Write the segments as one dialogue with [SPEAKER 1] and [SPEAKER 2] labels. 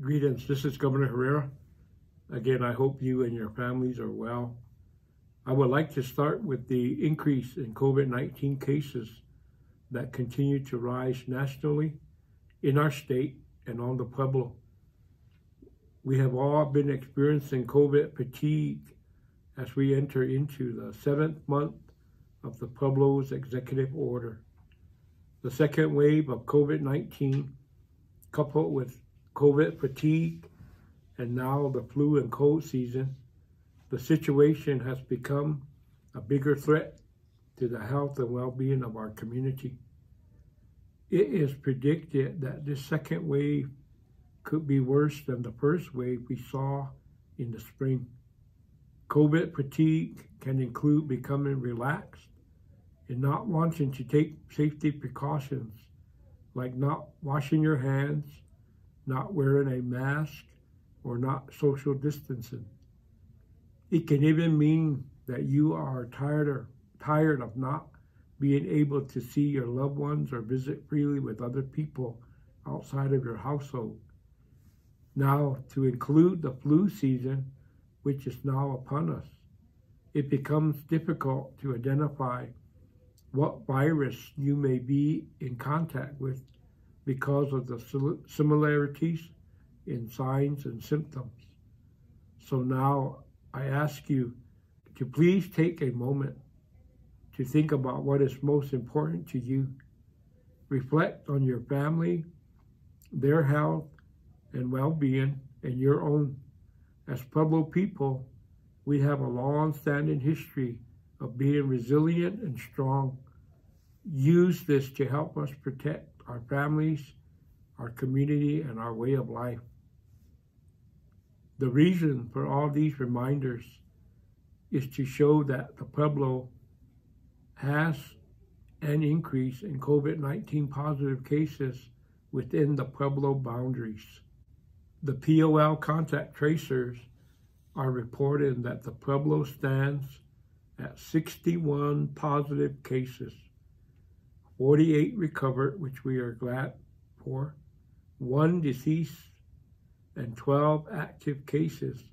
[SPEAKER 1] Greetings, this is Governor Herrera. Again, I hope you and your families are well. I would like to start with the increase in COVID-19 cases that continue to rise nationally, in our state, and on the Pueblo. We have all been experiencing COVID fatigue as we enter into the 7th month of the Pueblo's executive order. The second wave of COVID-19, coupled with COVID fatigue, and now the flu and cold season, the situation has become a bigger threat to the health and well-being of our community. It is predicted that this second wave could be worse than the first wave we saw in the spring. COVID fatigue can include becoming relaxed and not wanting to take safety precautions like not washing your hands, not wearing a mask, or not social distancing. It can even mean that you are tired of not being able to see your loved ones or visit freely with other people outside of your household. Now, to include the flu season, which is now upon us, it becomes difficult to identify what virus you may be in contact with because of the similarities in signs and symptoms. So now I ask you to please take a moment to think about what is most important to you. Reflect on your family, their health and well-being, and your own. As Pueblo people, we have a long-standing history of being resilient and strong. Use this to help us protect our families, our community, and our way of life. The reason for all these reminders is to show that the Pueblo has an increase in COVID-19 positive cases within the Pueblo boundaries. The POL contact tracers are reporting that the Pueblo stands at 61 positive cases, 48 recovered, which we are glad for, 1 deceased, and 12 active cases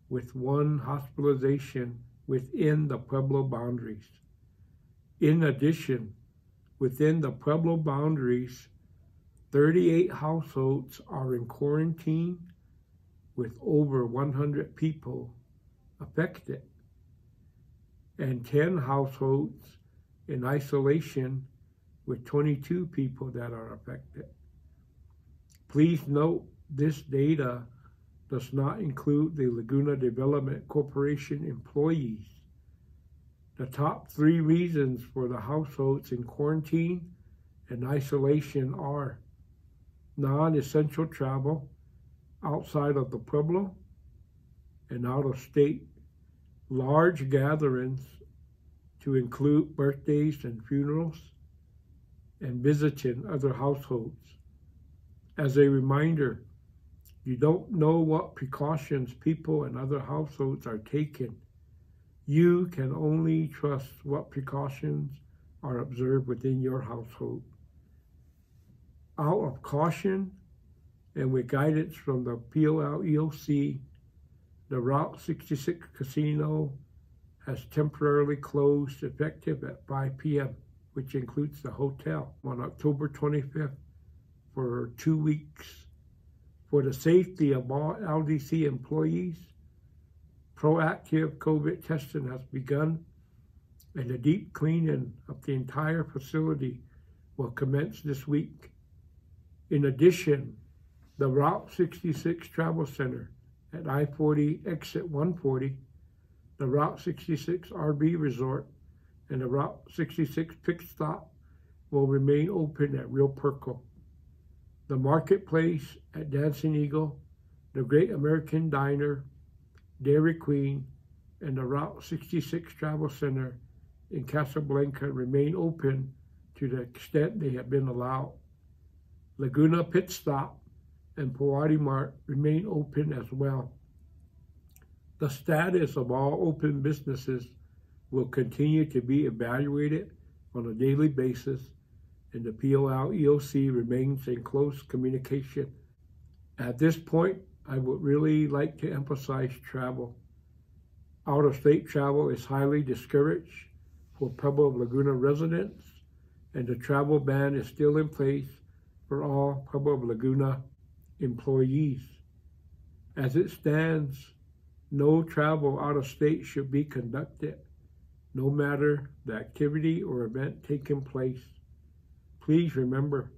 [SPEAKER 1] with 1 hospitalization within the Pueblo boundaries. In addition, within the Pueblo boundaries, 38 households are in quarantine with over 100 people affected, and 10 households in isolation with 22 people that are affected. Please note this data does not include the Laguna Development Corporation employees. The top 3 reasons for the households in quarantine and isolation are non-essential travel outside of the Pueblo and out of state, large gatherings to include birthdays and funerals, and visiting other households. As a reminder, you don't know what precautions people in other households are taking. You can only trust what precautions are observed within your household. Out of caution and with guidance from the POL EOC, the Route 66 casino has temporarily closed effective at 5 p.m., which includes the hotel, on October 25th for 2 weeks. For the safety of all LDC employees, proactive COVID testing has begun, and a deep cleaning of the entire facility will commence this week. In addition, the Route 66 Travel Center at I-40 exit 140, the Route 66 RV Resort, and the Route 66 Pit Stop will remain open at Rio Puerco. The Marketplace at Dancing Eagle, the Great American Diner, Dairy Queen, and the Route 66 Travel Center in Casablanca remain open to the extent they have been allowed. Laguna Pit Stop and Powhatan Mart remain open as well. The status of all open businesses will continue to be evaluated on a daily basis, and the POL EOC remains in close communication. At this point, I would really like to emphasize travel. Out-of-state travel is highly discouraged for Pueblo Laguna residents, and the travel ban is still in place for all Pueblo Laguna employees. As it stands, no travel out of state should be conducted, no matter the activity or event taking place. Please remember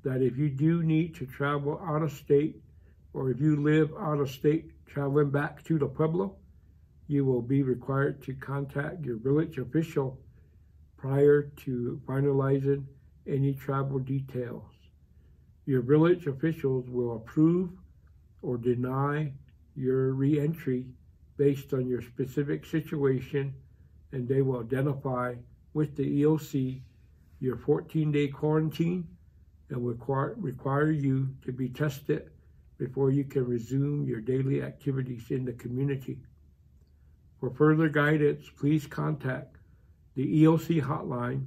[SPEAKER 1] that if you do need to travel out of state, or if you live out of state traveling back to the Pueblo, you will be required to contact your village official prior to finalizing any travel details. Your village officials will approve or deny your re-entry based on your specific situation, and they will identify with the EOC your 14-day quarantine and require you to be tested before you can resume your daily activities in the community. For further guidance, please contact the EOC hotline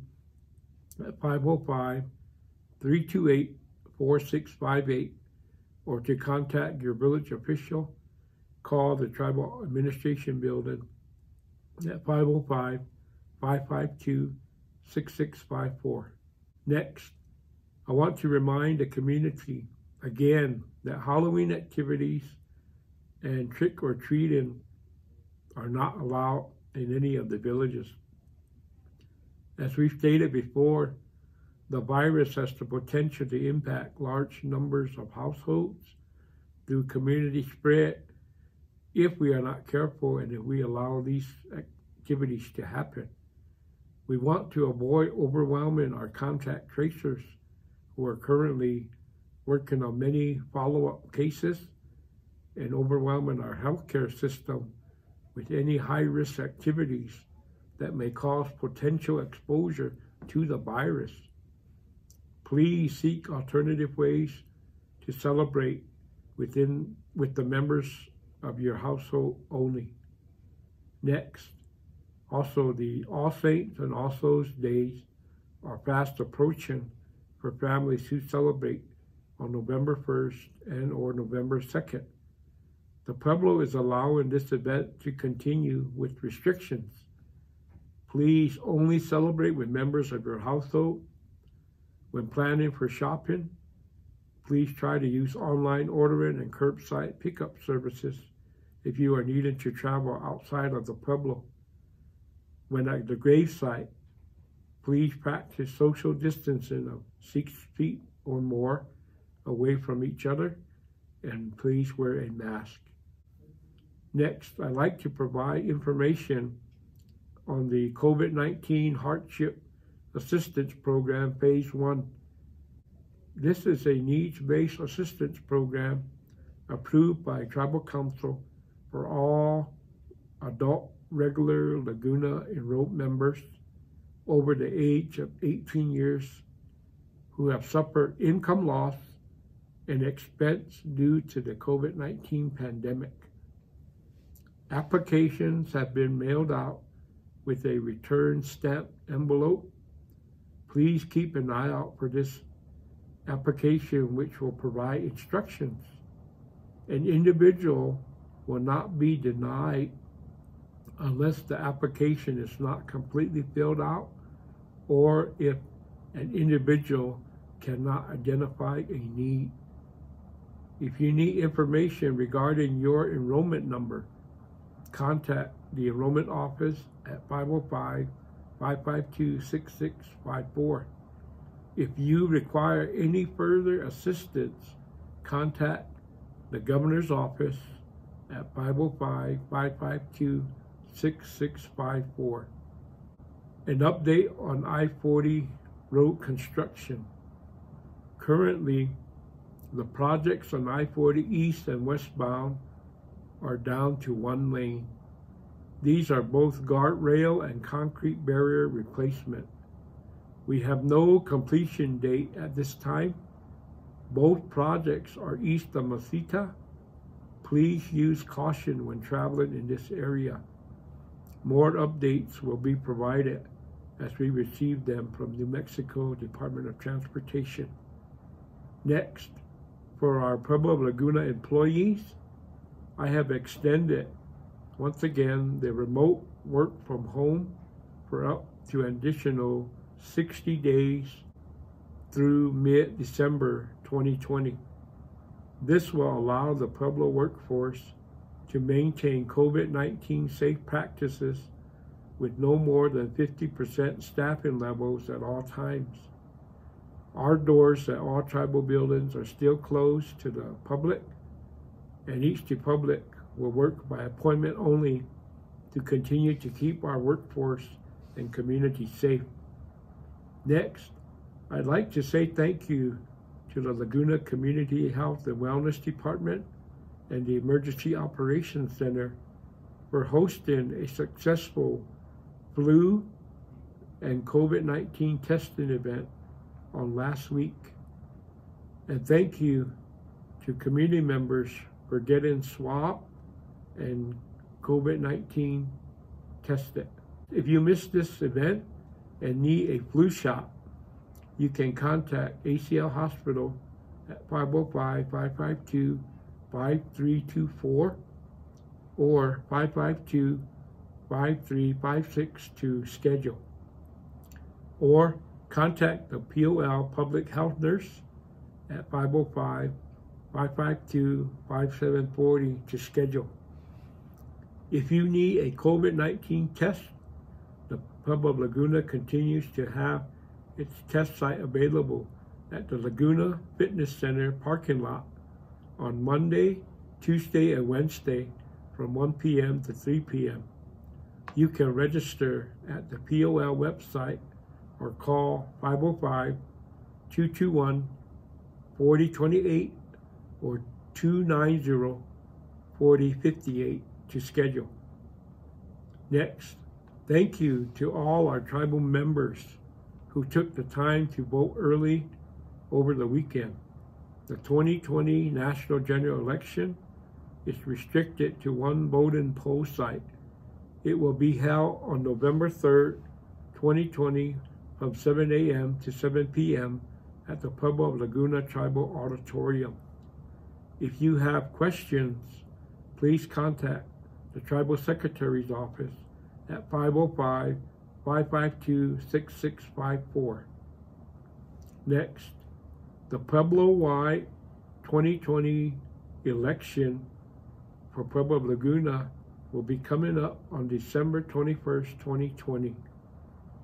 [SPEAKER 1] at 505-328-4658, or to contact your village official, call the Tribal Administration Building at 505-552-6654. Next, I want to remind the community again that Halloween activities and trick-or-treating are not allowed in any of the villages. As we've stated before, the virus has the potential to impact large numbers of households through community spread if we are not careful and if we allow these activities to happen. We want to avoid overwhelming our contact tracers who are currently working on many follow-up cases and overwhelming our healthcare system with any high-risk activities that may cause potential exposure to the virus. Please seek alternative ways to celebrate with the members of your household only. Next, also the All Saints and All Souls days are fast approaching for families who celebrate on November 1st and or November 2nd. The Pueblo is allowing this event to continue with restrictions. Please only celebrate with members of your household. When planning for shopping, please try to use online ordering and curbside pickup services if you are needing to travel outside of the Pueblo. When at the gravesite, please practice social distancing of 6 feet or more away from each other, and please wear a mask. Next, I'd like to provide information on the COVID-19 Hardship Assistance Program, Phase 1. This is a needs-based assistance program approved by Tribal Council for all adult regular Laguna enrolled members over the age of 18 years who have suffered income loss and expense due to the COVID-19 pandemic. Applications have been mailed out with a return stamp envelope. Please keep an eye out for this application, which will provide instructions. An individual will not be denied unless the application is not completely filled out or if an individual cannot identify a need. If you need information regarding your enrollment number, contact the Enrollment Office at 505-552-6654. If you require any further assistance, contact the Governor's Office at 505-552-6654. An update on I-40 road construction. Currently, the projects on I-40 east and westbound are down to 1 lane. These are both guardrail and concrete barrier replacement. We have no completion date at this time. Both projects are east of Masita. Please use caution when traveling in this area. More updates will be provided as we receive them from New Mexico Department of Transportation. Next, For our Pueblo Laguna employees, I have extended, once again, the remote work from home for up to an additional 60 days through mid-December 2020. This will allow the Pueblo workforce to maintain COVID-19 safe practices with no more than 50% staffing levels at all times. Our doors at all tribal buildings are still closed to the public, and each public will work by appointment only to continue to keep our workforce and community safe. Next, I'd like to say thank you to the Laguna Community Health and Wellness Department and the Emergency Operations Center for hosting a successful flu and COVID-19 testing event on last week. And thank you to community members for getting swabbed and COVID-19 tested. If you missed this event and need a flu shot, you can contact ACL Hospital at 505-552-5324 or 552-5356 to schedule. Or contact the POL Public Health Nurse at 505-552-5740 to schedule. If you need a COVID-19 test, the Pueblo Laguna continues to have its test site available at the Laguna Fitness Center parking lot on Monday, Tuesday, and Wednesday from 1 p.m. to 3 p.m. You can register at the POL website or call 505-221-4028 or 290-4058 to schedule. Next, thank you to all our tribal members who took the time to vote early over the weekend. The 2020 National General Election is restricted to one voting poll site. It will be held on November 3rd, 2020 from 7 a.m. to 7 p.m. at the Pueblo Laguna Tribal Auditorium. If you have questions, please contact the Tribal Secretary's office at 505-552-6654. Next, the Pueblo-wide 2020 election for Pueblo Laguna will be coming up on December 21st, 2020.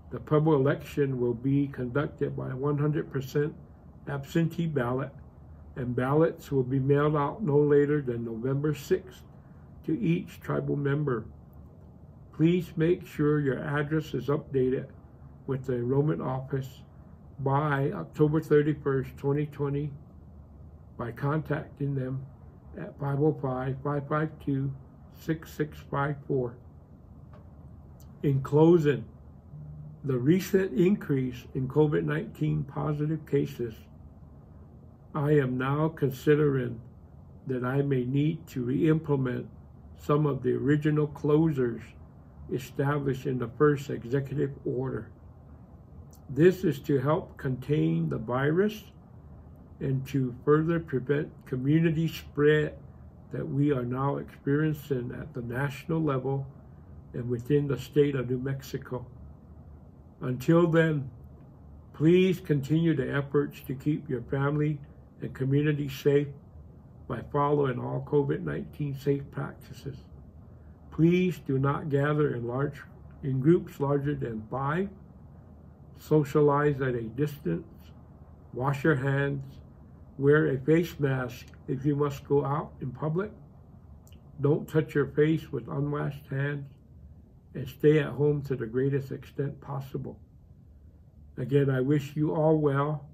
[SPEAKER 1] The Pueblo election will be conducted by 100% absentee ballot, and ballots will be mailed out no later than November 6th to each tribal member. Please make sure your address is updated with the Enrollment Office by October 31st, 2020 by contacting them at 505-552-6654. In closing, the recent increase in COVID-19 positive cases, I am now considering that I may need to re-implement some of the original closures established in the first executive order. This is to help contain the virus and to further prevent community spread that we are now experiencing at the national level and within the state of New Mexico. Until then, please continue the efforts to keep your family and community safe by following all COVID-19 safe practices. Please do not gather in groups larger than 5. Socialize at a distance. Wash your hands. Wear a face mask if you must go out in public. Don't touch your face with unwashed hands, and stay at home to the greatest extent possible. Again, I wish you all well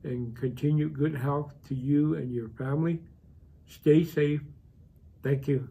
[SPEAKER 1] and continued good health to you and your family. Stay safe. Thank you.